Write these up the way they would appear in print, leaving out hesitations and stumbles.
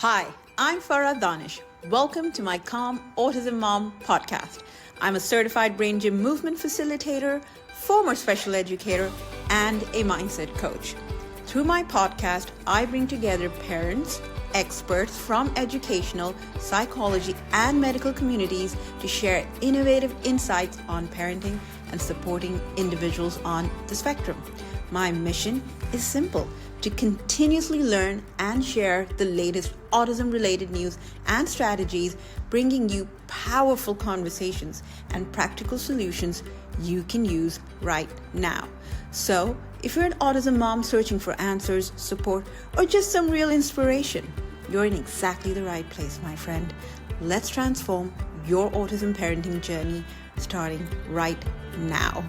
Hi, I'm Farah Danish. Welcome to my Calm Autism Mom podcast. I'm a certified brain gym movement facilitator, former special educator, and a mindset coach. Through my podcast, I bring together parents, experts from educational, psychology, and medical communities to share innovative insights on parenting and supporting individuals on the spectrum. My mission is simple: to continuously learn and share the latest autism-related news and strategies, bringing you powerful conversations and practical solutions you can use right now. So, if you're an autism mom searching for answers, support, or just some real inspiration, you're in exactly the right place, my friend. Let's transform your autism parenting journey starting right now.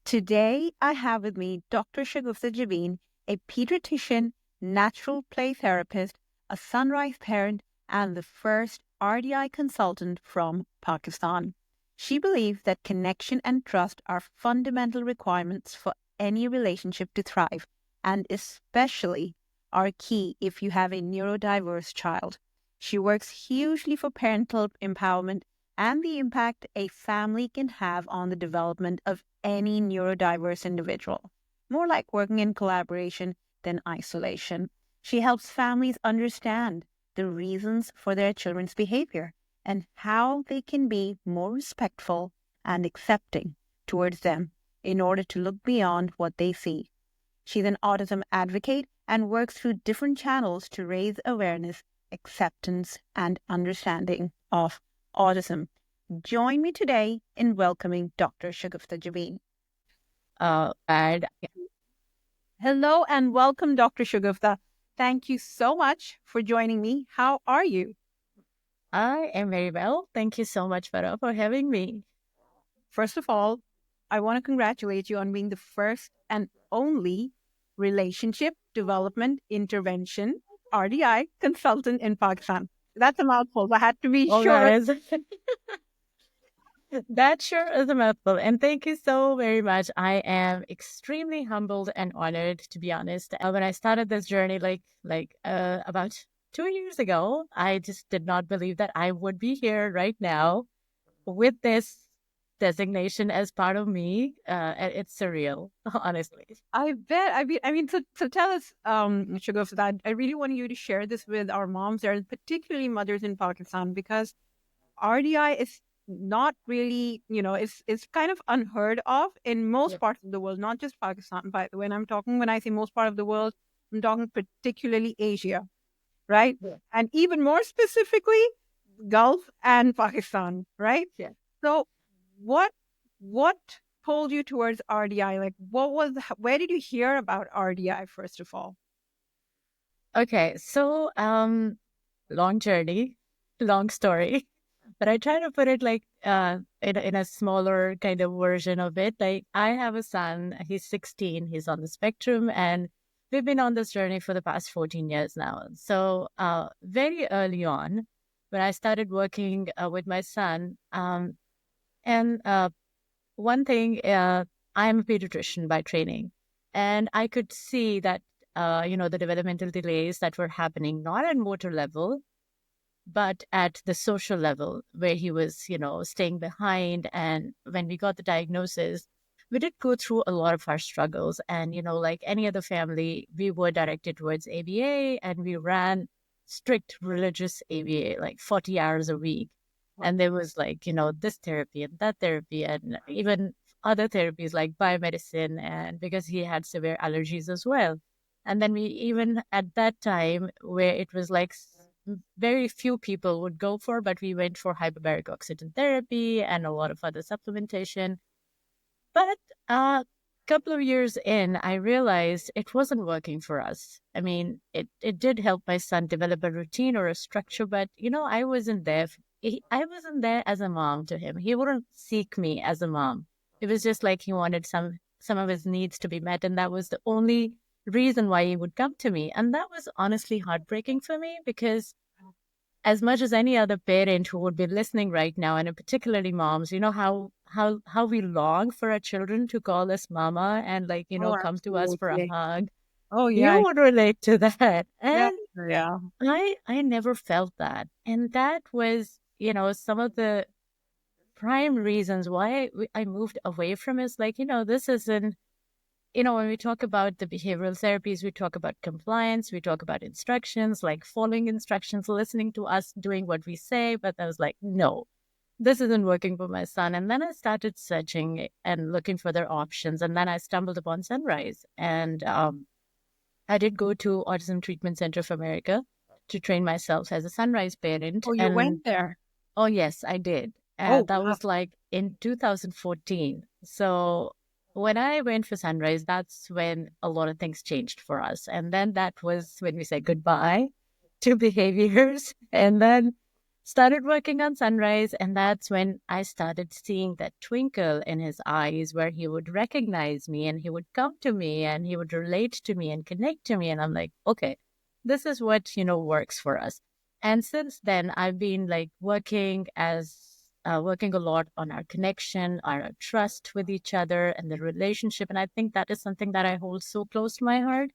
Today, I have with me Dr. Shagufta Jabeen, a pediatrician, natural play therapist, a sunrise parent, and the first RDI consultant from Pakistan. She believes that connection and trust are fundamental requirements for any relationship to thrive, and especially are key if you have a neurodiverse child. She works hugely for parental empowerment and the impact a family can have on the development of any neurodiverse individual. More like working in collaboration than isolation. She helps families understand the reasons for their children's behavior and how they can be more respectful and accepting towards them in order to look beyond what they see. She's an autism advocate and works through different channels to raise awareness, acceptance, and understanding of autism. Join me today in welcoming Dr. Shagufta Jabeen. And Hello and welcome, Dr. Shagufta. Thank you so much for joining me. How are you? I am very well. Thank you so much, Farah, for having me. First of all, I want to congratulate you on being the first and only relationship development intervention RDI consultant in Pakistan. That's a mouthful. I had to be Oh, sure. that is that sure is a mouthful. And thank you so very much. I am extremely humbled and honored, to be honest. When I started this journey, about 2 years ago, I just did not believe that I would be here right now with this designation as part of me. And it's surreal, honestly. I bet. So tell us, Shagufta, that I really want you to share this with our moms there, particularly mothers in Pakistan, because RDI is not really, it's kind of unheard of in most parts of the world, not just Pakistan. But when I say most part of the world, I'm talking particularly Asia, right? Yeah. And even more specifically, Gulf and Pakistan, right? Yeah. So what pulled you towards RDI? Like, where did you hear about RDI, first of all? Okay, so long journey, long story, but I try to put it like in a smaller kind of version of it. Like I have a son, he's 16, he's on the spectrum, and we've been on this journey for the past 14 years now. So very early on, when I started working with my son, and one thing, I'm a pediatrician by training, and I could see that, the developmental delays that were happening, not at motor level, but at the social level, where he was, staying behind. And when we got the diagnosis, we did go through a lot of our struggles. And, like any other family, we were directed towards ABA, and we ran strict religious ABA, like 40 hours a week. And there was like, this therapy and that therapy, and even other therapies like biomedicine, and because he had severe allergies as well. And then we even at that time where it was like very few people would go for, but we went for hyperbaric oxygen therapy and a lot of other supplementation. But a couple of years in, I realized it wasn't working for us. I mean, it did help my son develop a routine or a structure, but I wasn't there. I wasn't there as a mom to him. He wouldn't seek me as a mom. It was just like he wanted some of his needs to be met, and that was the only reason why he would come to me. And that was honestly heartbreaking for me, because as much as any other parent who would be listening right now, and particularly moms, how we long for our children to call us mama and Oh, come to us for a absolutely. hug. Oh, You yeah. would relate to that. Yeah. And Yeah. I never felt that. And that was, some of the prime reasons why I moved away from is like, this isn't, when we talk about the behavioral therapies, we talk about compliance, we talk about instructions, like following instructions, listening to us, doing what we say. But I was like, no, this isn't working for my son. And then I started searching and looking for their options. And then I stumbled upon Sunrise. And I did go to Autism Treatment Center of America to train myself as a Sunrise parent. Oh, you And went there. oh, yes, I did. Oh, That wow. was like in 2014. So when I went for Sunrise, that's when a lot of things changed for us. And then that was when we said goodbye to behaviors and then started working on Sunrise. And that's when I started seeing that twinkle in his eyes where he would recognize me and he would come to me and he would relate to me and connect to me. And I'm like, okay, this is what, works for us. And since then, I've been like working a lot on our connection, our trust with each other, and the relationship. And I think that is something that I hold so close to my heart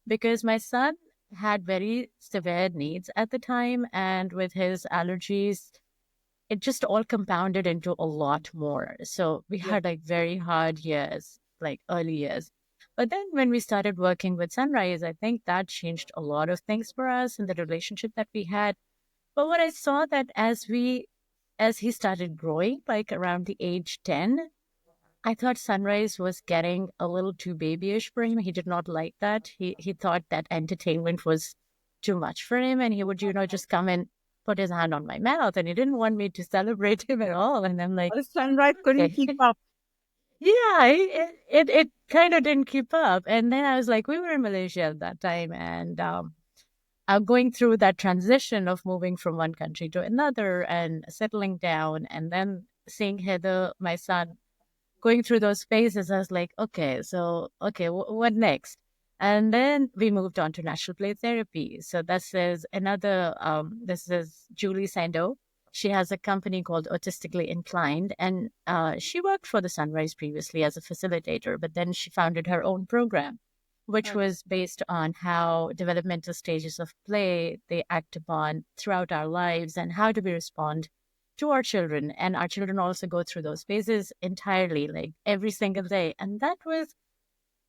because my son had very severe needs at the time, and with his allergies, it just all compounded into a lot more. So we Yeah. had like very hard years, like early years. But then when we started working with Sunrise, I think that changed a lot of things for us and the relationship that we had. But what I saw that as he started growing, like around the age 10, I thought Sunrise was getting a little too babyish for him. He did not like that. He thought that entertainment was too much for him, and he would, just come and put his hand on my mouth, and he didn't want me to celebrate him at all. And I'm like, The sunrise couldn't okay, keep up. yeah, it kind of didn't keep up. And then I was like, we were in Malaysia at that time, and going through that transition of moving from one country to another and settling down, and then seeing Heather, my son, going through those phases, I was like, okay, so, okay, what next? And then we moved on to natural play therapy. So this is Julie Sando. She has a company called Autistically Inclined, and she worked for the Sunrise previously as a facilitator, but then she founded her own program, which Right. was based on how developmental stages of play they act upon throughout our lives and how do we respond to our children. And our children also go through those phases entirely, like every single day. And that was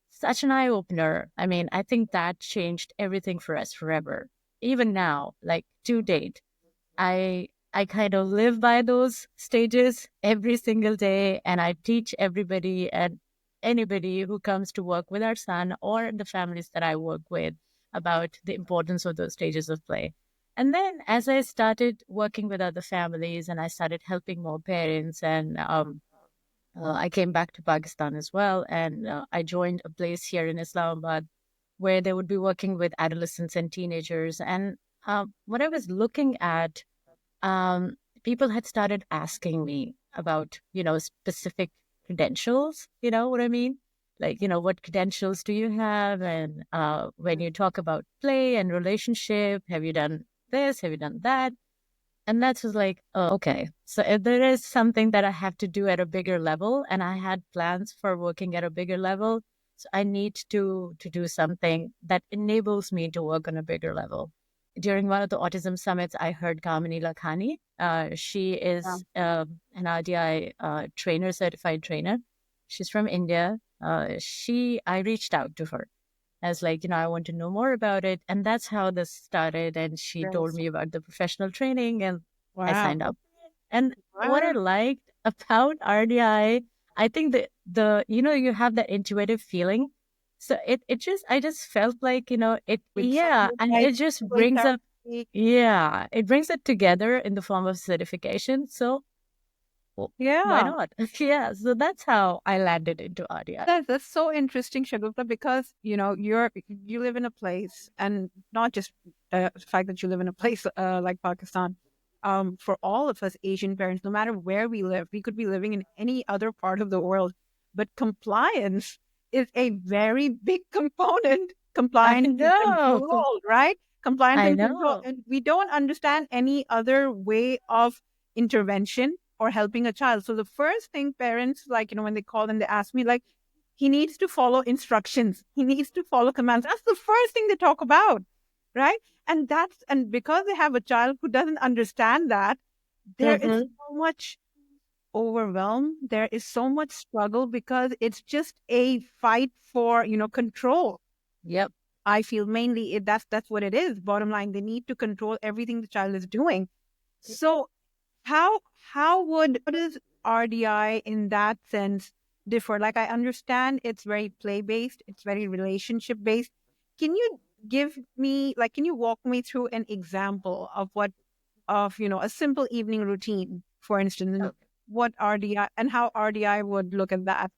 such an eye opener. I mean, I think that changed everything for us forever. Even now, like to date, I kind of live by those stages every single day, and I teach everybody and anybody who comes to work with our son or the families that I work with about the importance of those stages of play. And then as I started working with other families and I started helping more parents, and I came back to Pakistan as well, and I joined a place here in Islamabad where they would be working with adolescents and teenagers. And what I was looking at, um, people had started asking me about, specific credentials. You know what I mean? Like, what credentials do you have? And when you talk about play and relationship, have you done this? Have you done that? And that was like, oh, okay. So if there is something that I have to do at a bigger level, and I had plans for working at a bigger level, so I need to do something that enables me to work on a bigger level. During one of the autism summits, I heard Kamini Lakhani. She Yeah. is an RDI trainer, certified trainer. She's from India. I reached out to her as like, I want to know more about it. And that's how this started. And she told Yes. me about the professional training and I Wow. signed up. And what I Wow. liked about RDI, think you have that intuitive feeling. So I just felt like, With sound and like it just play brings up, therapy. it brings it together in the form of certification. So why Yeah. not? Yeah. So that's how I landed into RDI. That's so interesting, Shagufta, because you live in a place, and not just the fact that you live in a place like Pakistan. For all of us Asian parents, no matter where we live, we could be living in any other part of the world, but compliance is a very big component. I Compliance and know. control, right? Compliance I and control, know. and we don't understand any other way of intervention or helping a child. So the first thing parents, like, when they call and they ask me, like, He needs to follow instructions. He needs to follow commands. That's the first thing they talk about, right? And because they have a child who doesn't understand that, there is Mm-hmm. so much overwhelm. There is so much struggle because it's just a fight for, control. Yep. I feel mainly that's what it is. Bottom line, they need to control everything the child is doing. So how how does RDI in that sense differ? Like, I understand it's very play based, it's very relationship based. Can you can you walk me through an example of a simple evening routine, for instance, and what RDI and how RDI would look at that?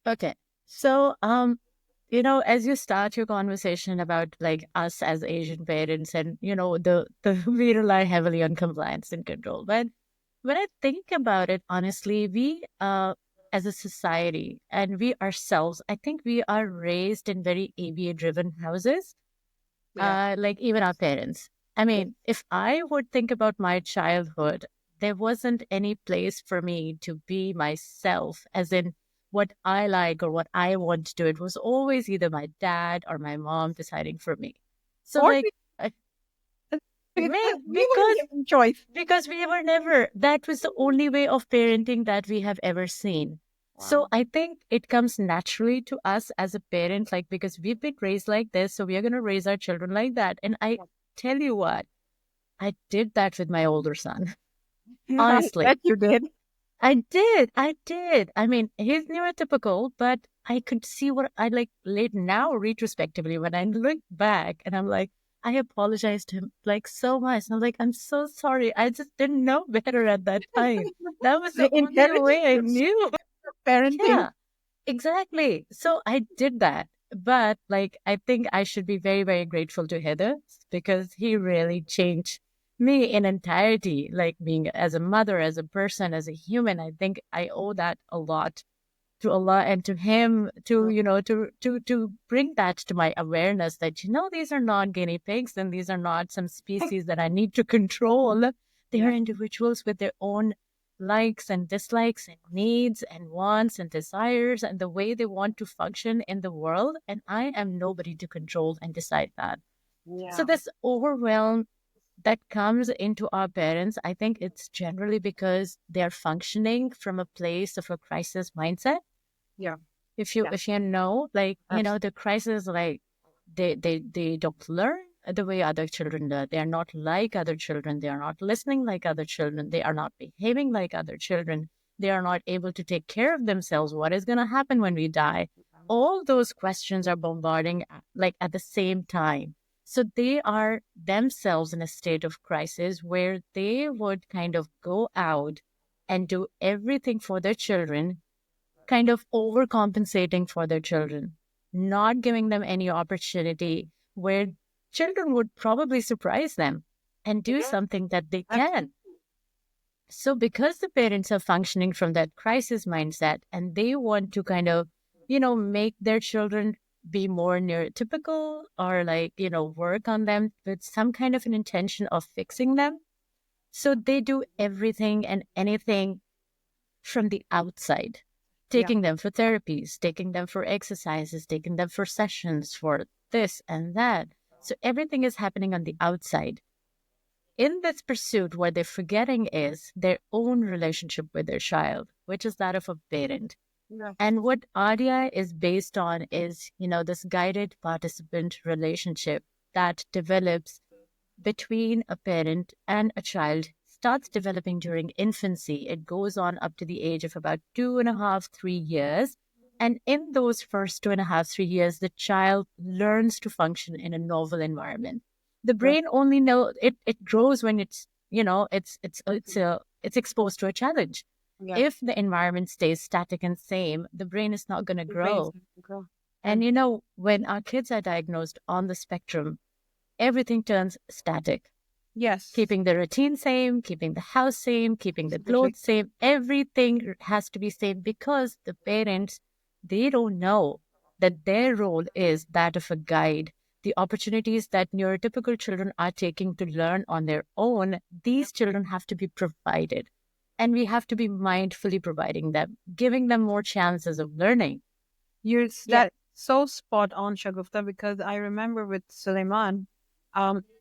Okay. So, as you start your conversation about like us as Asian parents and, the we rely heavily on compliance and control. But when I think about it, honestly, we, as a society and we ourselves, I think we are raised in very ABA driven houses, Yeah. like even our parents. I mean, if I would think about my childhood, there wasn't any place for me to be myself, as in what I like or what I want to do. It was always either my dad or my mom deciding for me. So, Or like, I, we weren't because given choice. we were never, that was the only way of parenting that we have ever seen. So Wow. I think it comes naturally to us as a parent, like, because we've been raised like this, so we are going to raise our children like that. And I tell you what, I did that with my older son. I Honestly, bet you did. I did. I did. I mean, he's neurotypical, but I could see what I like late now, retrospectively, when I look back and I'm like, I apologized to him like so much. And I'm like, I'm so sorry. I just didn't know better at that time. That was the The only inherited way I knew. parenting. Yeah, exactly. So I did that. But like, I think I should be very, very grateful to Heather because he really changed me in entirety, like being as a mother, as a person, as a human. I think I owe that a lot to Allah and to him to, to bring that to my awareness that, these are not guinea pigs and these are not some species that I need to control. They are Yeah. individuals with their own likes and dislikes and needs and wants and desires and the way they want to function in the world. And I am nobody to control and decide that. So Yeah. this overwhelm that comes into our parents, I think it's generally because they're functioning from a place of a crisis mindset. Yeah. Yeah. If you know, like, Absolutely. the crisis, like they don't learn the way other children do. They are not like other children. They are not listening like other children. They are not behaving like other children. They are not able to take care of themselves. What is going to happen when we die? All those questions are bombarding like at the same time. So they are themselves in a state of crisis where they would kind of go out and do everything for their children, kind of overcompensating for their children, not giving them any opportunity where children would probably surprise them and do Yeah. something that they Absolutely. can. So, because the parents are functioning from that crisis mindset and they want to kind of, make their children be more neurotypical or like, work on them with some kind of an intention of fixing them. So, they do everything and anything from the outside, Yeah. taking them for therapies, taking them for exercises, taking them for sessions, for this and that. So everything is happening on the outside. In this pursuit, what they're forgetting is their own relationship with their child, which is that of a parent. Yeah. And what RDI is based on is, this guided participant relationship that develops between a parent and a child starts developing during infancy. It goes on up to the age of about 2.5, 3 years. And in those first 2.5, 3 years, the child learns to function in a novel environment. The Yeah. brain only know it grows when it's exposed to a challenge. Yeah. If the environment stays static and same, the brain is not going to The brain's grow. going to grow. And And when our kids are diagnosed on the spectrum, everything turns static, yes. keeping the routine same, keeping the house same, keeping the Absolutely. clothes same. Everything has to be same because the parents, they don't know that their role is that of a guide. The opportunities that neurotypical children are taking to learn on their own, these children have to be provided. And we have to be mindfully providing them, giving them more chances of learning. Yeah. That so spot on, Shagufta, because I remember with Suleiman,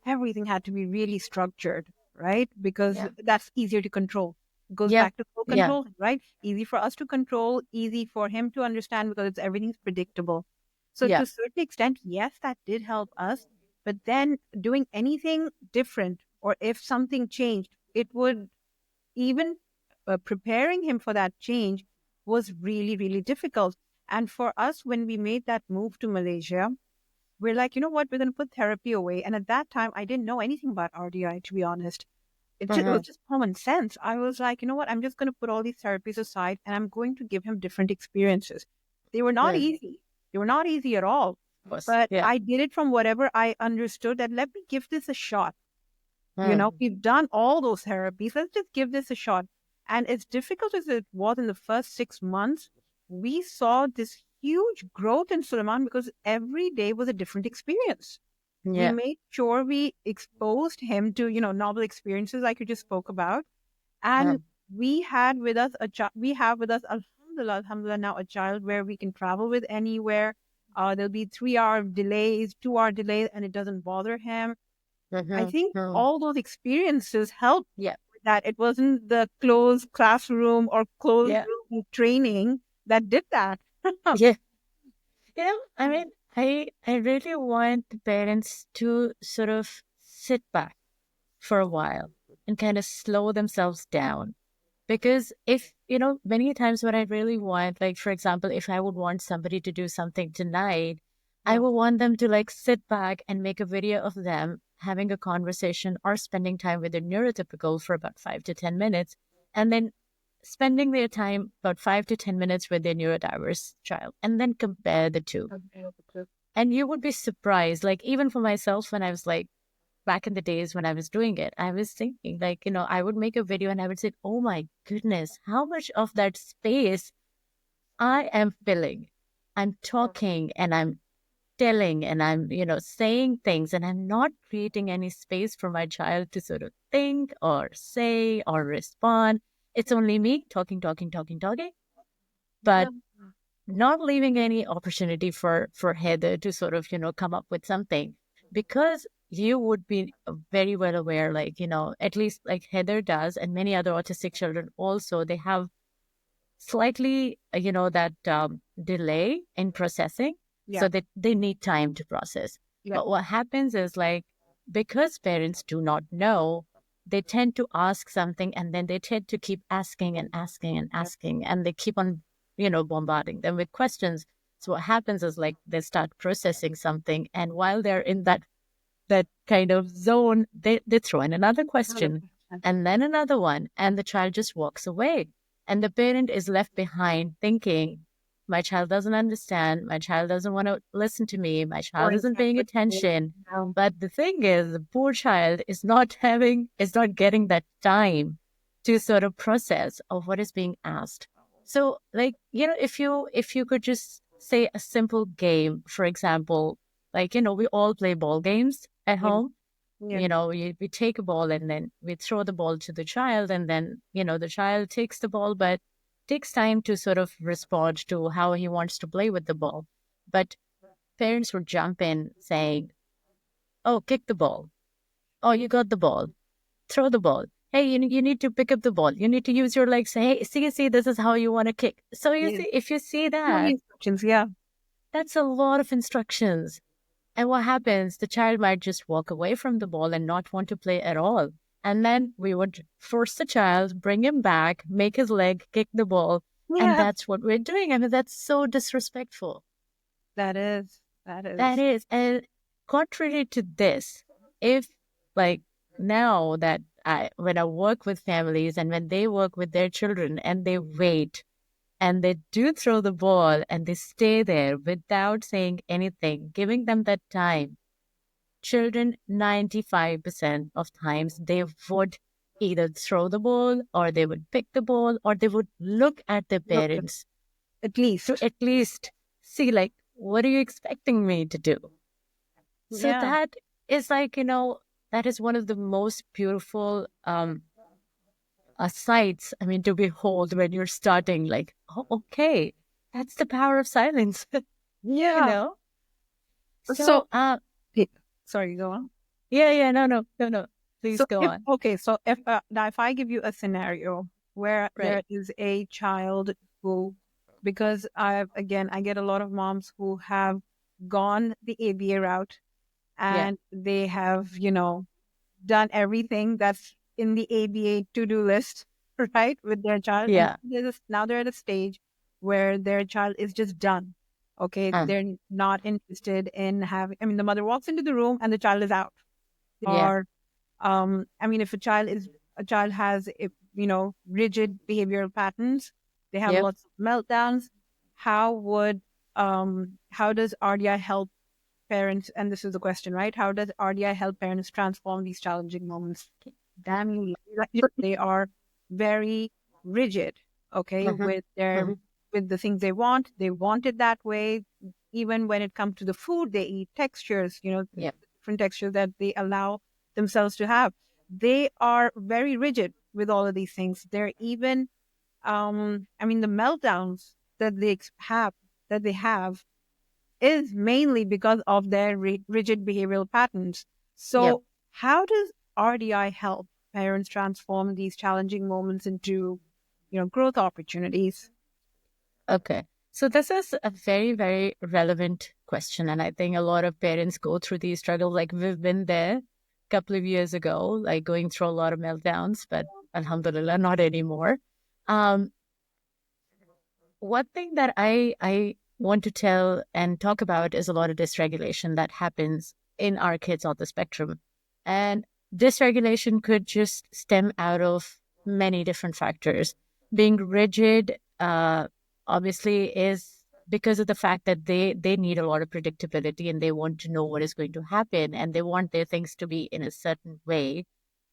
everything had to be really structured, right? Because Yeah. that's easier to control. It goes Yeah. back to full Yeah. control, right? Easy for us to control, easy for him to understand because everything's predictable. So to Yeah. a certain extent, yes, that did help us. But then doing anything different, or if something changed, it would even preparing him for that change was really, really difficult. And for us, when we made that move to Malaysia, we're like, you know what, we're going to put therapy away. And at that time, I didn't know anything about RDI, to be honest. It was Mm-hmm. just common sense. I was like, you know what, I'm just going to put all these therapies aside and I'm going to give him different experiences. They were not Mm. easy. They were not easy at all. Of course. But Yeah. I did it from whatever I understood that let me give this a shot. Mm. We've done all those therapies. Let's just give this a shot. And as difficult as it was in the first 6 months, we saw this huge growth in Suleiman because every day was a different experience. We Yeah. made sure we exposed him to, novel experiences like you just spoke about. And Mm. we had with us we have with us, alhamdulillah, alhamdulillah, now a child where we can travel with anywhere. There'll be 3 hour delays, 2 hour delays, and it doesn't bother him. I Mm-hmm. think Mm. all those experiences helped Yeah. with that. It wasn't the closed classroom or closed Yeah. room training that did that. Yeah. I mean, I really want the parents to sort of sit back for a while and kind of slow themselves down. Because if, many times what I really want, like, for example, if I would want somebody to do something tonight, I Yeah. would want them to like sit back and make a video of them having a conversation or spending time with a neurotypical for about 5 to 10 minutes, and then spending their time about 5 to 10 minutes with their neurodiverse child, and then compare the two. And you would be surprised, like, even for myself, when I was like, back in the days when I was doing it, I was thinking, like, I would make a video and I would say, oh my goodness, how much of that space I am filling. I'm talking and I'm telling and I'm, saying things, and I'm not creating any space for my child to sort of think or say or respond. It's only me talking, talking, talking, talking, but Yeah. not leaving any opportunity for Heather to sort of come up with something, because you would be very well aware, like, at least like Heather does, and many other autistic children also, they have slightly that delay in processing, Yeah. so that they need time to process. Yeah. But what happens is, like, because parents do not know, they tend to ask something and then they tend to keep asking and asking and Yeah. asking, and they keep on bombarding them with questions. So what happens is, like, they start processing something, and while they're in that kind of zone, they throw in another question 100%. and then another one, and the child just walks away. And the parent is left behind thinking, my child doesn't understand, my child doesn't want to listen to me, my Or child isn't interact paying with me. attention. Um, But the thing is, the poor child is not getting that time to sort of process of what is being asked. So, like, if you could just say a simple game, for example, like, we all play ball games at yeah. home. Yeah. We take a ball and then we throw the ball to the child, and then, the child takes the ball, but takes time to sort of respond to how he wants to play with the ball. But parents would jump in saying, oh, kick the ball. Oh, you got the ball. Throw the ball. Hey, you need to pick up the ball. You need to use your legs. Say, hey, see, this is how you want to kick. So you Yeah. see, if you see So many that, instructions. Yeah. that's a lot of instructions. And what happens? The child might just walk away from the ball and not want to play at all. And then we would force the child, bring him back, make his leg kick the ball. And Yeah. that's what we're doing. I mean, that's so disrespectful. That is. That That is. is. And contrary to this, if, like, now that when I work with families and when they work with their children and they wait and they do throw the ball and they stay there without saying anything, giving them that time, children 95% of times they would either throw the ball or they would pick the ball or they would look at their Look, parents at to least. at least see, like, what are you expecting me to do? So Yeah. that is, like, that is one of the most beautiful sights, I mean, to behold when you're starting, like, oh, okay, that's the power of silence, you Yeah. know? So, So, sorry, go on. yeah, no. Please So go if on. okay, so if now if I give you a scenario where Right. there is a child who, because I get a lot of moms who have gone the ABA route Yeah. and they have, done everything that's in the ABA to-do list, right, with their child, and Yeah. now they're at a stage where their child is just done. Okay, Uh, they're not interested in having. I mean, the mother walks into the room and the child is out. yeah. Or I mean, if a child has rigid behavioral patterns, they have Yep. lots of meltdowns. How does RDI help parents? And this is the question, right? How does RDI help parents transform these challenging moments? Damn you, they are very rigid, okay, Mm-hmm. with their Mm-hmm. with the things they want. They want it that way. Even when it comes to the food they eat, textures, Yep. different textures that they allow themselves to have. They are very rigid with all of these things. They're even, I mean, the meltdowns that they have is mainly because of their rigid behavioral patterns. Yep. So, how does RDI help parents transform these challenging moments into, growth opportunities? Okay. So this is a very, very relevant question. And I think a lot of parents go through these struggles. Like we've been there a couple of years ago, like going through a lot of meltdowns, but alhamdulillah, not anymore. Um, One thing that I want to tell and talk about is a lot of dysregulation that happens in our kids on the spectrum. And dysregulation could just stem out of many different factors. Being rigid, obviously, is because of the fact that they need a lot of predictability and they want to know what is going to happen and they want their things to be in a certain way.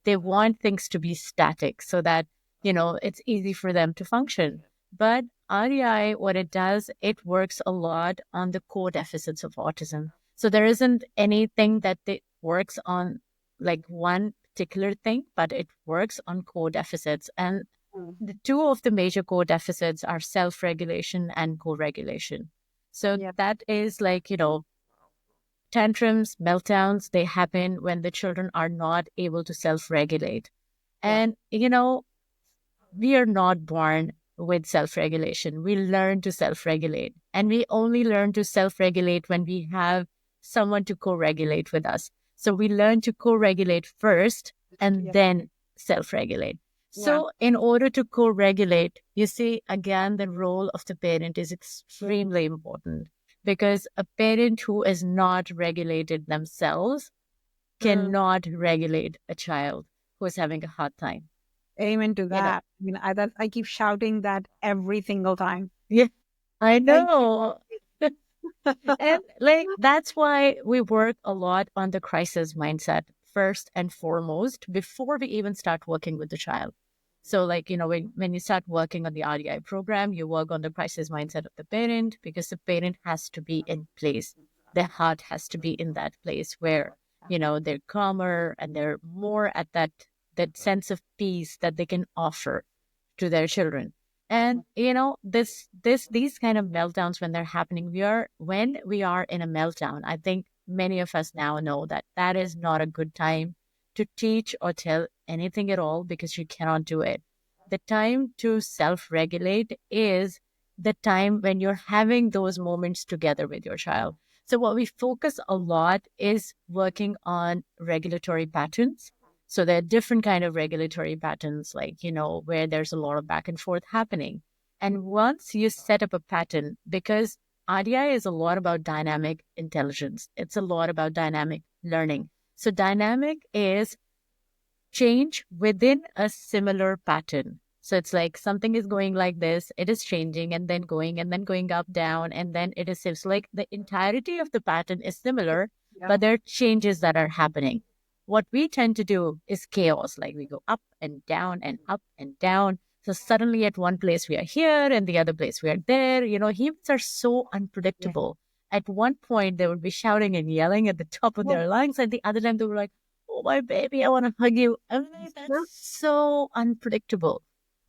They want things to be static so that, it's easy for them to function. But REI, what it does, it works a lot on the core deficits of autism. So there isn't anything that it works on like one particular thing, but it works on core deficits. And Mm. the two of the major core deficits are self regulation and co regulation. So Yeah, that is like, tantrums, meltdowns, they happen when the children are not able to self regulate. yeah. And, we are not born with self regulation. We learn to self regulate. And we only learn to self regulate when we have someone to co regulate with us. So we learn to co regulate first and Yeah, then self regulate. yeah. So, in order to co regulate, you see, again, the role of the parent is extremely important because a parent who is not regulated themselves Mm. cannot regulate a child who is having a hard time. Amen to You know, that. I mean, I keep shouting that every single time. yeah, I Thank you. know. And like that's why we work a lot on the crisis mindset first and foremost before we even start working with the child. So like, when you start working on the RDI program, you work on the crisis mindset of the parent because the parent has to be in place. Their heart has to be in that place where, they're calmer and they're more at that sense of peace that they can offer to their children. And these kind of meltdowns when they're happening, when we are in a meltdown, I think many of us now know that that is not a good time to teach or tell anything at all because you cannot do it. The time to self-regulate is the time when you're having those moments together with your child. So what we focus a lot is working on regulatory patterns. So there are different kind of regulatory patterns, like, where there's a lot of back and forth happening. And once you set up a pattern, because RDI is a lot about dynamic intelligence, it's a lot about dynamic learning. So dynamic is change within a similar pattern. So it's like something is going like this, it is changing and then going up, down, and then it is so like the entirety of the pattern is similar, Yeah. but there are changes that are happening. What we tend to do is chaos, like we go up and down and up and down. So suddenly at one place we are here and the other place we are there. Humans are so Yeah. unpredictable. At one point they would be shouting and yelling at the top of Yeah. their lungs, and the other time they were like, oh, my baby, I want to hug you. And like, that's Sure. so unpredictable,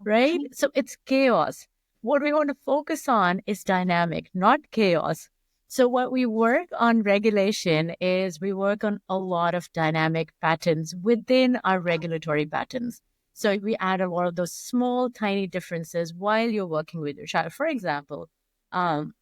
right? So it's chaos. what we want to focus on is dynamic, not chaos. So what we work on regulation is we work on a lot of dynamic patterns within our regulatory patterns. So we add a lot of those small, tiny differences while you're working with your child. For example, um,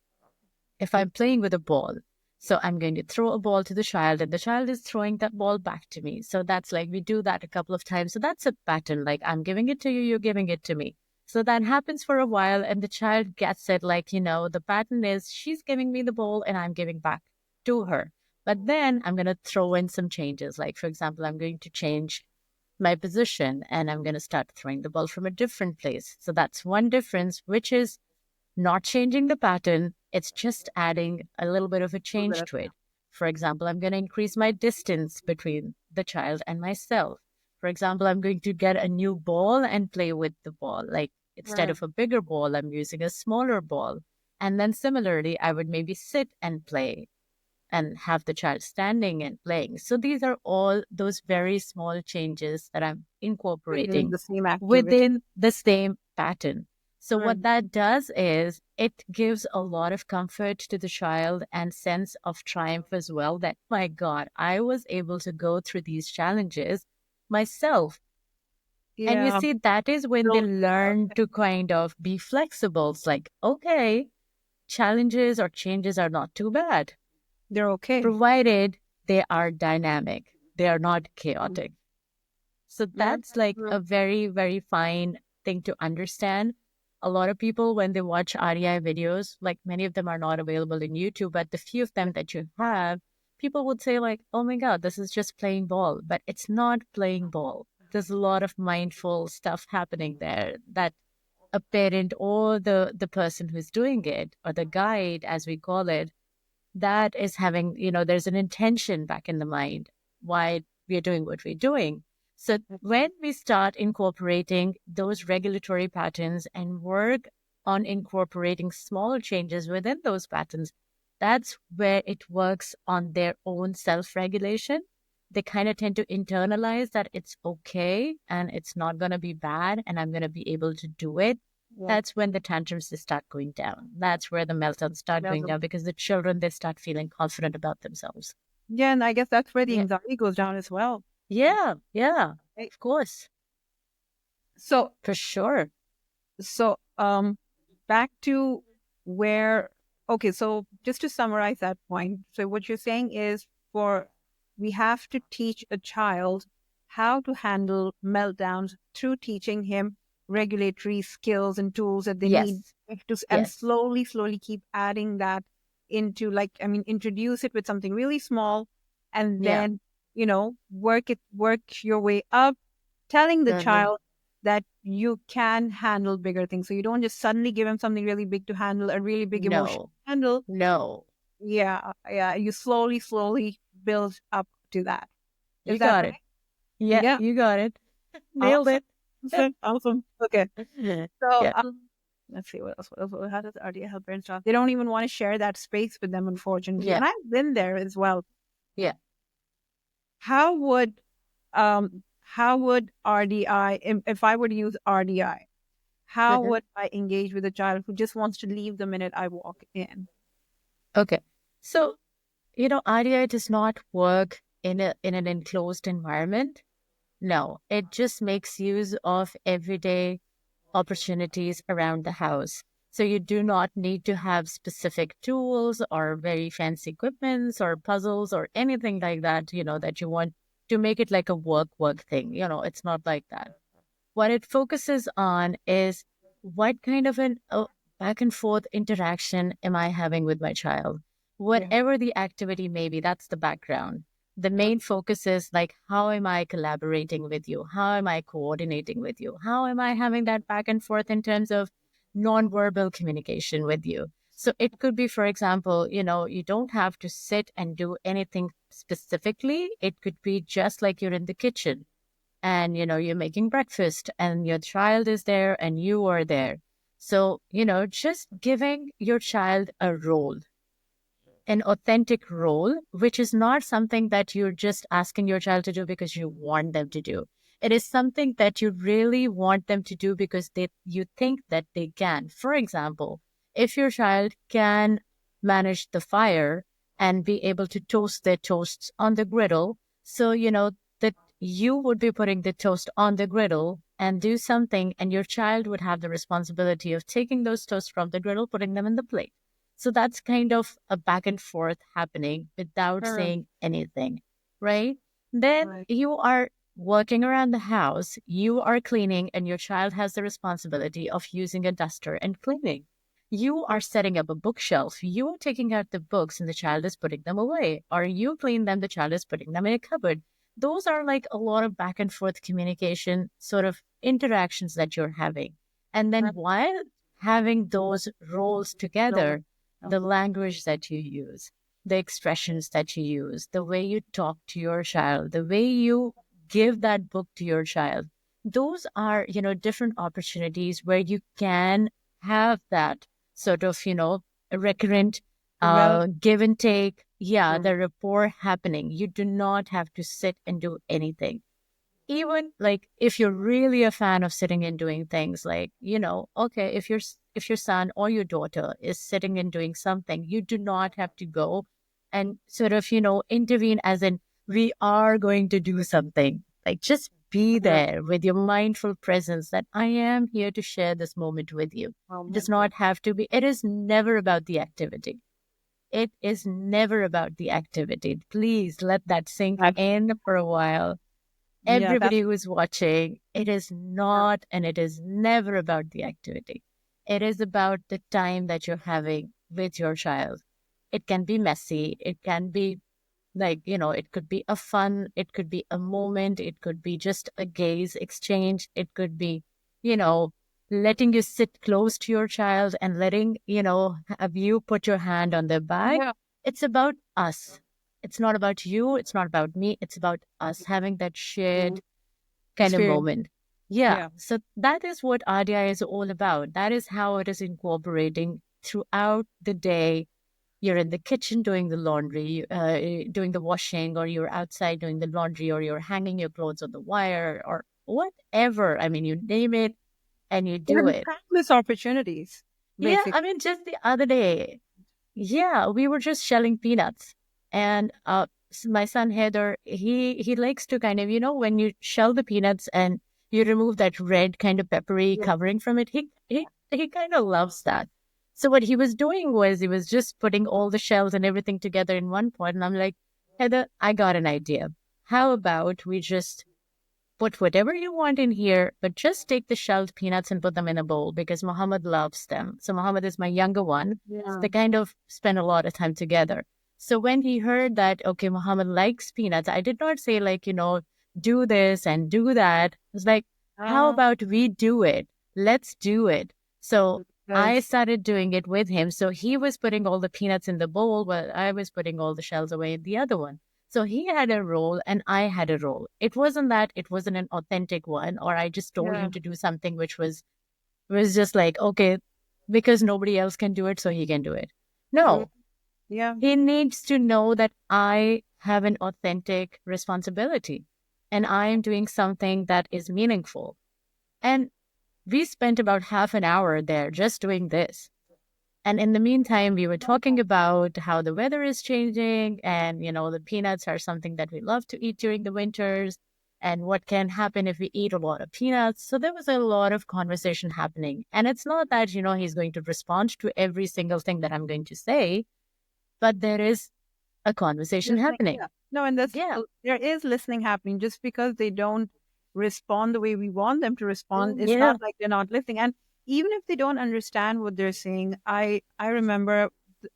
if I'm playing with a ball, so I'm going to throw a ball to the child and the child is throwing that ball back to me. So that's like we do that a couple of times. So that's a pattern. Like I'm giving it to you, you're giving it to me. So that happens for a while and the child gets it like, the pattern is she's giving me the ball and I'm giving back to her. But then I'm going to throw in some changes. Like, for example, I'm going to change my position and I'm going to start throwing the ball from a different place. So that's one difference, which is not changing the pattern. It's just adding a little bit of a change to it. For example, I'm going to increase my distance between the child and myself. For example, I'm going to get a new ball and play with the ball. Like instead of a bigger ball, I'm using a smaller ball. And then similarly, I would maybe sit and play and have the child standing and playing. So these are all those very small changes that I'm incorporating the same activity within the same pattern. So what that does is it gives a lot of comfort to the child and sense of triumph as well that, my God, I was able to go through these challenges myself. And you see, that is when they learn to kind of be flexible. It's like, okay, challenges or changes are not too bad. They're okay. Provided they are dynamic, they are not chaotic. So that's like a very, very fine thing to understand. A lot of people, when they watch RDI videos, like many of them are not available in YouTube, but the few of them that you have, people would say like, oh my God, this is just playing ball. But it's not playing ball. There's a lot of mindful stuff happening there that a parent or the person who's doing it, or the guide, as we call it, that is having, there's an intention back in the mind why we're doing what we're doing. So when we start incorporating those regulatory patterns and work on incorporating small changes within those patterns, that's where it works on their own self-regulation. They kind of tend to internalize that it's okay and it's not going to be bad and I'm going to be able to do it. That's when the tantrums they start going down. That's where the meltdowns start going down because the children, they start feeling confident about themselves. Yeah, and I guess that's where the anxiety goes down as well. Yeah, of course. So for sure. So back to where, okay, so just to summarize that point. So what you're saying is we have to teach a child how to handle meltdowns through teaching him regulatory skills and tools that they need to, and slowly keep adding that into, introduce it with something really small and then, work your way up, telling the child that you can handle bigger things. So you don't just suddenly give him something really big to handle, a really big emotion to handle. No. Yeah. You slowly build up to that. You got it. Yeah, you got it. Nailed it. Awesome. Okay. So let's see what else. How does RDI help parents? They don't even want to share that space with them, unfortunately. And I've been there as well. Yeah. How would RDI, if I were to use RDI, how would I engage with a child who just wants to leave the minute I walk in? Okay. So, RDI does not work in an enclosed environment. No, it just makes use of everyday opportunities around the house. So you do not need to have specific tools or very fancy equipments or puzzles or anything like that, that you want to make it like a work thing. It's not like that. What it focuses on is what kind of an back and forth interaction am I having with my child? Whatever the activity may be, that's the background. The main focus is like, how am I collaborating with you? How am I coordinating with you? How am I having that back and forth in terms of nonverbal communication with you? So it could be, for example, you don't have to sit and do anything specifically. It could be just like you're in the kitchen and, you're making breakfast and your child is there and you are there. So, just giving your child a role, an authentic role, which is not something that you're just asking your child to do because you want them to do. It is something that you really want them to do because you think that they can. For example, if your child can manage the fire and be able to toast their toasts on the griddle, so that you would be putting the toast on the griddle and do something, and your child would have the responsibility of taking those toasts from the griddle, putting them in the plate. So that's kind of a back and forth happening without Sure. saying anything, right? Then Right. you are working around the house, you are cleaning, and your child has the responsibility of using a duster and cleaning. You are setting up a bookshelf, you are taking out the books, and the child is putting them away. Or you clean them, the child is putting them in a cupboard. Those are like a lot of back and forth communication sort of interactions that you're having. And then Right. while having those roles No. together, No. the language that you use, the expressions that you use, the way you talk to your child, the way you give that book to your child, those are, different opportunities where you can have that sort of, a recurrent Well, give and take. Yeah, mm, the rapport happening. You do not have to sit and do anything. Even like if you're really a fan of sitting and doing things, like, okay, if your son or your daughter is sitting and doing something, you do not have to go and sort of, intervene, as in, we are going to do something. Like, just be yeah. there with your mindful presence that I am here to share this moment with you. Oh It my does God. not have to be, it is never about the activity. It is never about the activity. Please let that sink That, in for a while. yeah, that's Everybody who is watching, it is true. not and it is never about the activity. It is about the time that you're having with your child. It can be messy. It can be like, it could be a fun, it could be a moment, it could be just a gaze exchange, it could be, you know, letting you sit close to your child and letting, have you put your hand on their back. Yeah. It's about us. It's not about you. It's not about me. It's about us having that Mm, shared kind of experience. moment. Yeah. Yeah. So that is what RDI is all about. That is how it is incorporating throughout the day. You're in the kitchen doing the laundry, doing the washing, or you're outside doing the laundry, or you're hanging your clothes on the wire, or whatever. I mean, you name it and you There do are it. countless opportunities, Yeah. basically. I mean, just the other day, yeah, we were just shelling peanuts. And my son Heather, he likes to kind of, when you shell the peanuts and you remove that red kind of peppery Yeah. covering from it, he kind of loves that. So what he was doing was he was just putting all the shells and everything together in one pot. And I'm like, Heather, I got an idea. How about we just put whatever you want in here, but just take the shelled peanuts and put them in a bowl because Muhammad loves them. So Muhammad is my younger one. So Yeah. they kind of spend a lot of time together. So when he heard that, okay, Muhammad likes peanuts, I did not say like, do this and do that. It was like, how Uh, about we do it? Let's do it. So I because started doing it with him. So he was putting all the peanuts in the bowl while I was putting all the shells away in the other one. So he had a role and I had a role. It wasn't that it wasn't an authentic one, or I just told yeah. him to do something which was just like, okay, because nobody else can do it, so he can do it. Mm, No, yeah. he needs to know that I have an authentic responsibility and I am doing something that is meaningful. And we spent about half an hour there just doing this. And in the meantime, we were talking about how the weather is changing and, the peanuts are something that we love to eat during the winters and what can happen if we eat a lot of peanuts. So there was a lot of conversation happening. And it's not that, he's going to respond to every single thing that I'm going to say, but there is a conversation Listening. happening. Yeah. No, and that's Yeah. there is listening happening. Just because they don't respond the way we want them to respond, it's Yeah. not like they're not listening. And even if they don't understand what they're saying, I remember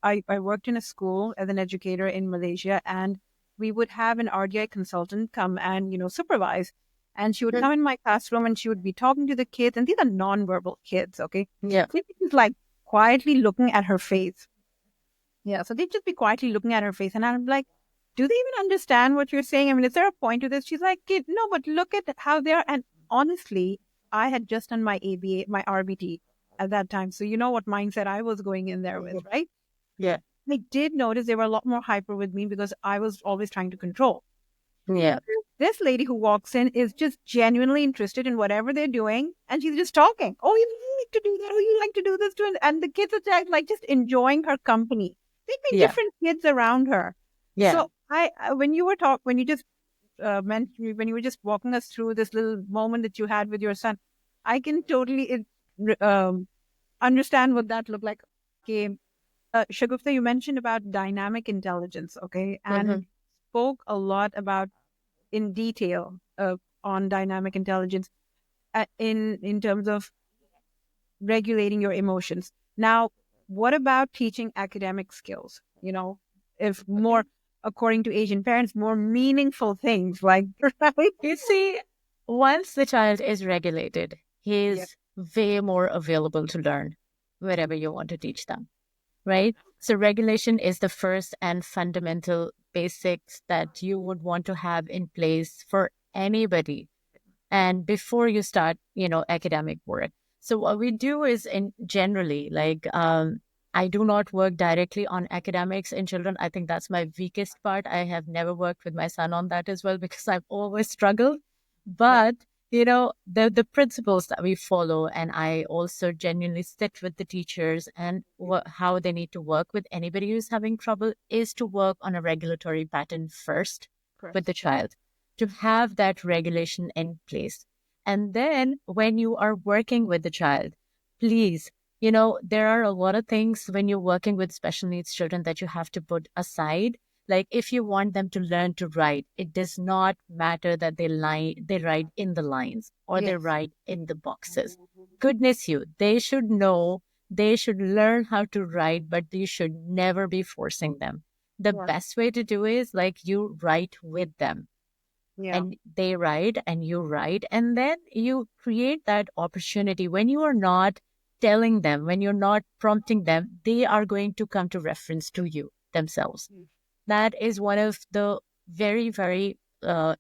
I worked in a school as an educator in Malaysia, and we would have an RDI consultant come and supervise. And she would come in my classroom and she would be talking to the kids, and these are nonverbal kids, okay? Yeah. So she's like quietly looking at her face. Yeah, so they'd just be quietly looking at her face, and I'm like, do they even understand what you're saying? I mean, is there a point to this? She's like, kid, no, but look at how they are. And honestly, I had just done my ABA, my RBT at that time. So you know what mindset I was going in there with, right? Yeah. I did notice they were a lot more hyper with me because I was always trying to control. Yeah. This lady who walks in is just genuinely interested in whatever they're doing, and she's just talking. Oh, you like to do that? Oh, you like to do this too? And the kids are like just enjoying her company. There'd be Yeah. different kids around her. Yeah. So when you just mentioned, when you were just walking us through this little moment that you had with your son, I can totally understand what that looked like. Okay, Shagufta, you mentioned about dynamic intelligence, okay, and Hmm. spoke a lot about in detail on dynamic intelligence in terms of regulating your emotions. Now, what about teaching academic skills? If more, according to Asian parents, more meaningful things like right? You see, once the child is regulated, Yeah. he's way more available to learn wherever you want to teach them, right? So, regulation is the first and fundamental basics that you would want to have in place for anybody and before you start academic work. So what we do is in generally I do not work directly on academics in children. I think that's my weakest part. I have never worked with my son on that as well because I've always struggled. Yeah. But the principles that we follow, and I also genuinely sit with the teachers and how they need to work with anybody who's having trouble, is to work on a regulatory pattern first with Correct. the child, to have that regulation in place. And then when you are working with the child, please, there are a lot of things when you're working with special needs children that you have to put aside. Like if you want them to learn to write, it does not matter that they write in the lines or they Yes. write in the boxes. Goodness you, they should know, they should learn how to write, but you should never be forcing them. The Yeah. best way to do is like you write with them Yeah. and they write and you write, and then you create that opportunity. When you are not telling them, when you're not prompting them, they are going to come to reference to you themselves. That is one of the very, very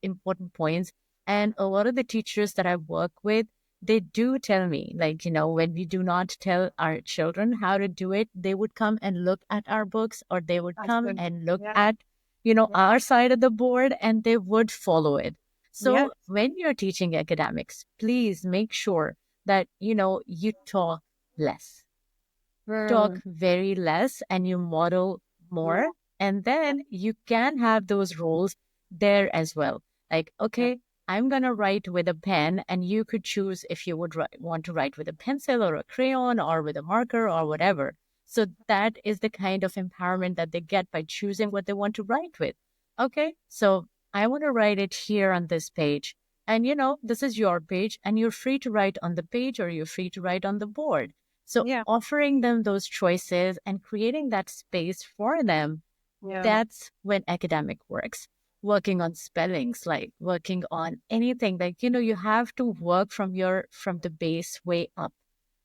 important points. And a lot of the teachers that I work with, they do tell me, like, when we do not tell our children how to do it, they would come and look at our books, or they would That's come good. and look Yeah. at, Yeah. our side of the board, and they would follow it. Yes. So when you're teaching academics, please make sure that, you talk less, Mm. talk very less, and you model more. And then you can have those roles there as well. Like, Yeah. okay, I'm going to write with a pen, and you could choose if you would want to write with a pencil or a crayon or with a marker or whatever. So that is the kind of empowerment that they get by choosing what they want to write with. Okay, so I want to write it here on this page. And this is your page, and you're free to write on the page or you're free to write on the board. So Yeah. offering them those choices and creating that space for them, Yeah. that's when academic works. Working on spellings, like working on anything, like, you have to work from the base way up.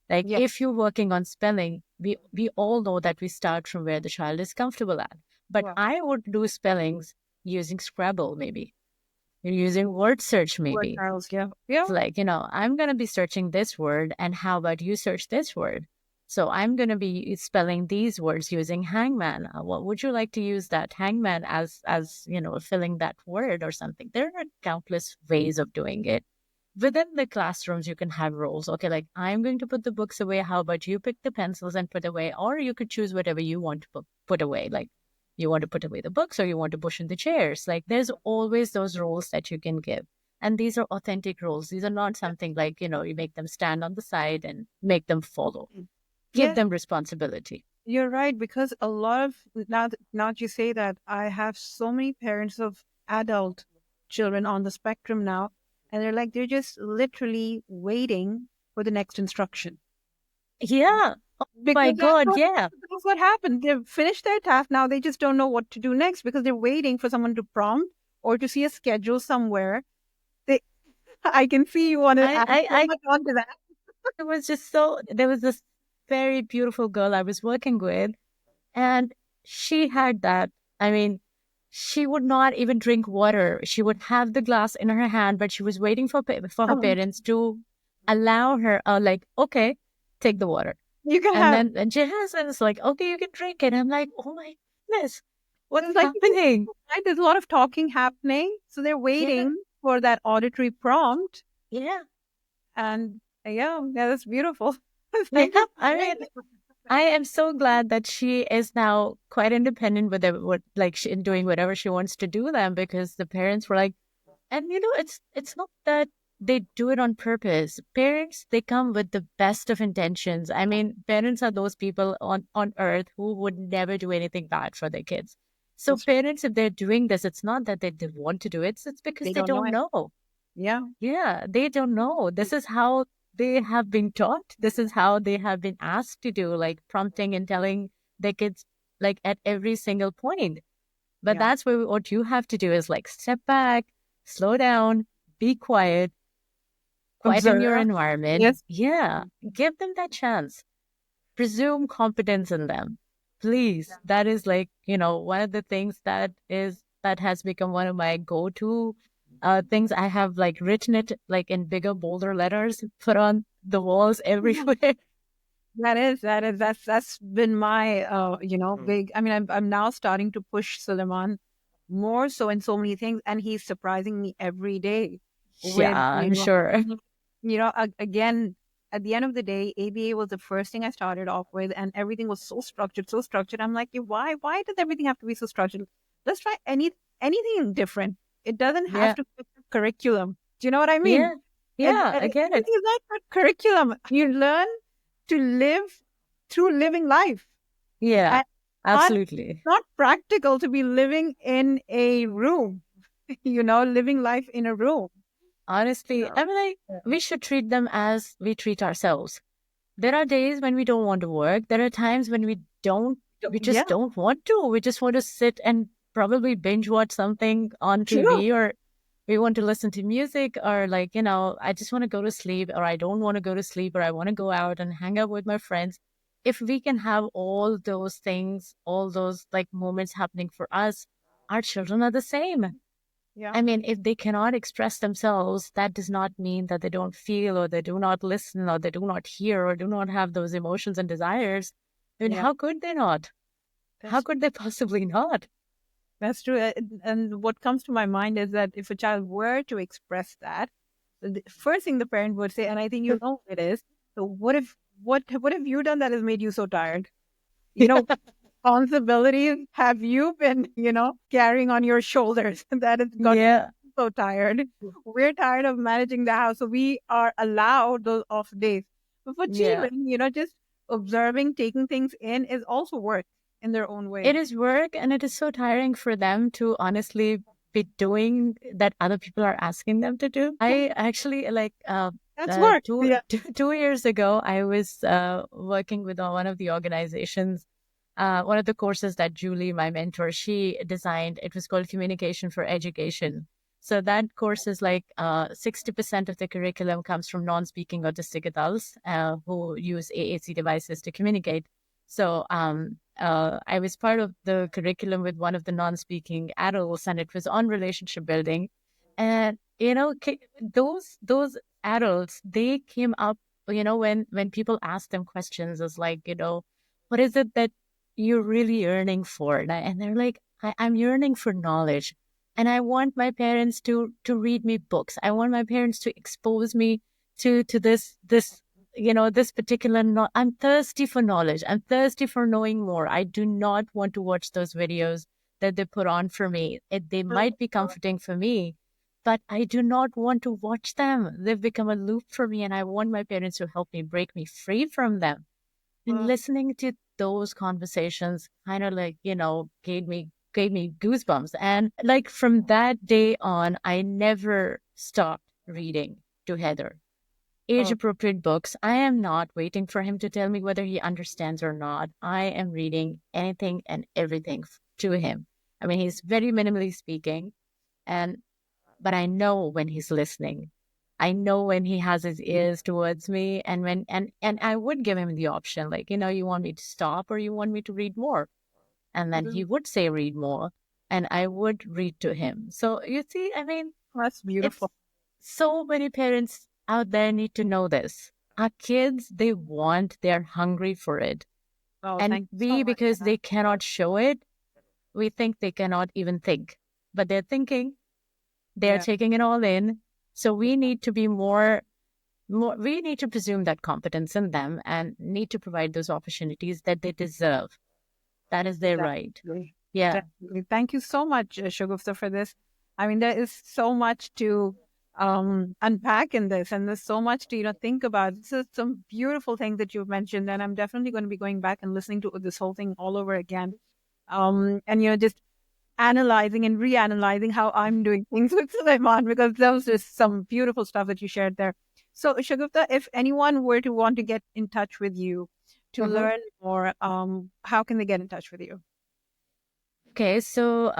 Like Yeah. if you're working on spelling, we all know that we start from where the child is comfortable at. But Yeah. I would do spellings using Scrabble, maybe. You're using word search, Word maybe. Charles. Yeah. Yeah. It's like, I'm going to be searching this word, and how about you search this word? So I'm going to be spelling these words using hangman. What would you like to use that hangman as, filling that word or something? There are countless ways of doing it. Within the classrooms, you can have roles. Okay, like I'm going to put the books away. How about you pick the pencils and put away? Or you could choose whatever you want to put away. Like you want to put away the books or you want to push in the chairs. Like there's always those roles that you can give. And these are authentic roles. These are not something like, you make them stand on the side and make them follow. Give Yeah. them responsibility. You're right, because a lot of now that you say that, I have so many parents of adult children on the spectrum now, and they're just literally waiting for the next instruction. Yeah. Oh my Because God. Yeah. that's what happened. They've finished their task. Now they just don't know what to do next because they're waiting for someone to prompt or to see a schedule somewhere. They I can see you want to I, add I, so I, much onto that. it was just so, there was this very beautiful girl I was working with, and she had that. I mean, she would not even drink water. She would have the glass in her hand, but she was waiting for her Someone, parents to allow her, like, okay, take the water. you can And have then and Jehaz is like, okay, you can drink it. I'm like, oh my goodness, What's It's like, happening? right, there's a lot of talking happening. So they're Yeah, waiting for that auditory prompt. yeah, And yeah, that's beautiful. yeah. Thank you for I sharing mean, I am so glad that she is now quite independent with what like she, doing whatever she wants to do then, because the parents were like, and it's not that they do it on purpose. Parents, they come with the best of intentions. I mean, parents are those people on earth who would never do anything bad for their kids. So that. parents, if they're doing this, it's not that they want to do it. It's because They they don't know don't it. know. Yeah. Yeah, they don't know. This is how they have been taught. This is how they have been asked to do, like prompting and telling their kids, like at every single point. But Yeah. that's where what you have to do is like step back, slow down, be quiet, quieten your Observe. environment. Yes. Yeah, give them that chance. Presume competence in them. Please. That is like, one of the things that has become one of my go-to things. I have like written it like in bigger, bolder letters, put on the walls everywhere. That's been my big. I mean, I'm now starting to push Suleiman more so in so many things, and he's surprising me every day Yeah, with I'm sure. again, at the end of the day, ABA was the first thing I started off with, and everything was so structured, so structured. I'm like, why does everything have to be so structured? Let's try anything different. It doesn't have Yeah, to fit the curriculum. Do you know what I mean? yeah, yeah, I get it. Everything is not about curriculum. You learn to live through living life. Yeah, And not, absolutely. not practical to be living in a room, living life in a room. Honestly, I mean, like, we should treat them as we treat ourselves. There are days when we don't want to work. There are times when we just Yeah, don't want to. We just want to sit and probably binge watch something on true. TV, or we want to listen to music, or like, I just want to go to sleep, or I don't want to go to sleep, or I want to go out and hang out with my friends. If we can have all those things, all those like moments happening for us, our children are the same. Yeah, I mean, if they cannot express themselves, that does not mean that they don't feel or they do not listen or they do not hear or do not have those emotions and desires. I mean, yeah. how could they not? How That's could they possibly not? that's true. And what comes to my mind is that if a child were to express that, the first thing the parent would say, and I think you know what it is. So what have you done that has made you so tired? You know, responsibilities have you been, carrying on your shoulders that has got Yeah, so tired. We're tired of managing the house, so we are allowed those off days. But for yeah. children, just observing, taking things in is also work in their own It way. is work and it is so tiring for them to honestly be doing that other people are asking them to do. I actually like That's work. two, Yeah. 2 years ago, I was working with one of the organizations, one of the courses that Julie, my mentor, she designed. It was called Communication for Education. So that course is like 60% of the curriculum comes from non-speaking autistic adults who use AAC devices to communicate. So I was part of the curriculum with one of the non-speaking adults, and it was on relationship building. And those adults, they came up, when people ask them questions, is like, what is it that you're really yearning for? And they're like, I'm yearning for knowledge, and I want my parents to read me books. I want my parents to expose me to this particular. I'm thirsty for knowledge. I'm thirsty for knowing more. I do not want to watch those videos that they put on for me. They might be comforting for me, but I do not want to watch them. They've become a loop for me, and I want my parents to help me break me free from them. And listening to those conversations kind of like, gave me goosebumps. And like from that day on, I never stopped reading to Heather. Age Oh, appropriate books. I am not waiting for him to tell me whether he understands or not. I am reading anything and everything to him. I mean, he's very minimally speaking, and but I know when he's listening. I know when he has his ears towards me, and and I would give him the option, like, you want me to stop or you want me to read more, and then he would say read more, and I would read to him. So you see, I mean, that's it's beautiful. so many parents out there need to know this. Our kids, they're hungry for it, Oh, and thank you so we, much. because they cannot show it, we think they cannot even think, but they're thinking, they're Yeah. taking it all in. So we need to be more, we need to presume that competence in them and need to provide those opportunities that they deserve. That is their right. Definitely. Yeah. Definitely. Thank you so much, Shagufta, for this. I mean, there is so much to unpack in this, and there's so much to think about. This is some beautiful things that you've mentioned, and I'm definitely going to be going back and listening to this whole thing all over again. And just analyzing and reanalyzing how I'm doing things with Sulaiman, because that was just some beautiful stuff that you shared there. So, Shagufta, if anyone were to want to get in touch with you to Mhm. learn more, how can they get in touch with you? Okay, so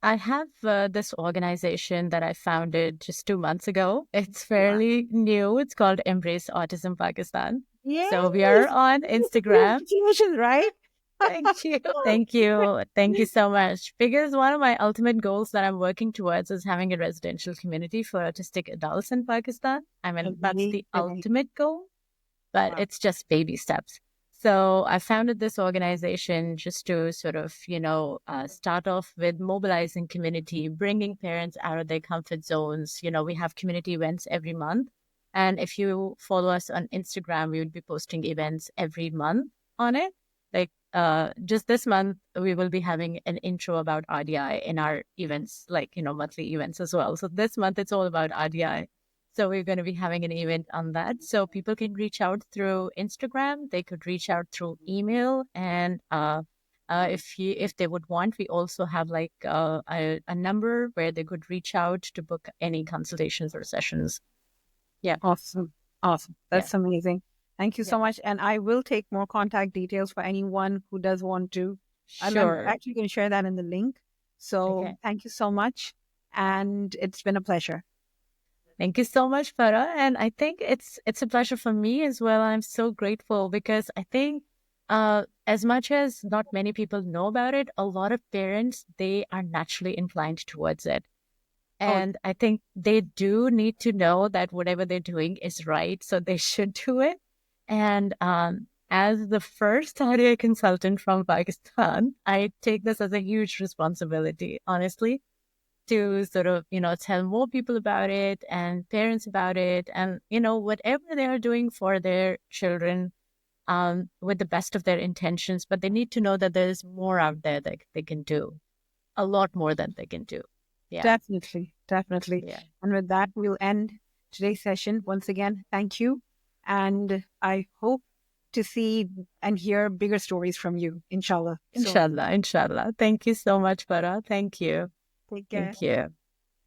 I have this organization that I founded just 2 months ago. It's Wow. fairly new. It's called Embrace Autism Pakistan. So we are Yes. on Instagram. Congratulations, right? Thank you. Thank you. Thank you so much. Because one of my ultimate goals that I'm working towards is having a residential community for autistic adults in Pakistan. I mean, that's the Amazing. ultimate goal, but Wow. it's just baby steps. So I founded this organization just to sort of, start off with mobilizing community, bringing parents out of their comfort zones. We have community events every month. And if you follow us on Instagram, we would be posting events every month on it. Like just this month, we will be having an intro about RDI in our events, like, monthly events as well. So this month, it's all about RDI. So we're going to be having an event on that. So people can reach out through Instagram. They could reach out through email, and if they would want, we also have like a number where they could reach out to book any consultations or sessions. Yeah, Awesome. Awesome. yeah, That's amazing. Thank you yeah. so much. And I will take more contact details for anyone who does want to. I'm Sure. actually going to share that in the link. So Okay. thank you so much. And it's been a pleasure. Thank you so much, Farah. And I think it's a pleasure for me as well. I'm so grateful because I think as much as not many people know about it, a lot of parents, they are naturally inclined towards it. Oh, And I think they do need to know that whatever they're doing is right. So they should do it. And as the first audio consultant from Pakistan, I take this as a huge responsibility, honestly, to sort of, tell more people about it and parents about it and, whatever they are doing for their children with the best of their intentions. But they need to know that there's more out there that they can do, a lot more than they can do. Yeah. definitely. Definitely. Yeah. And with that, we'll end today's session. Once again, thank you. And I hope to see and hear bigger stories from you, inshallah. So Inshallah. Inshallah. Thank you so much, Farah. Thank you. take care. Thank you.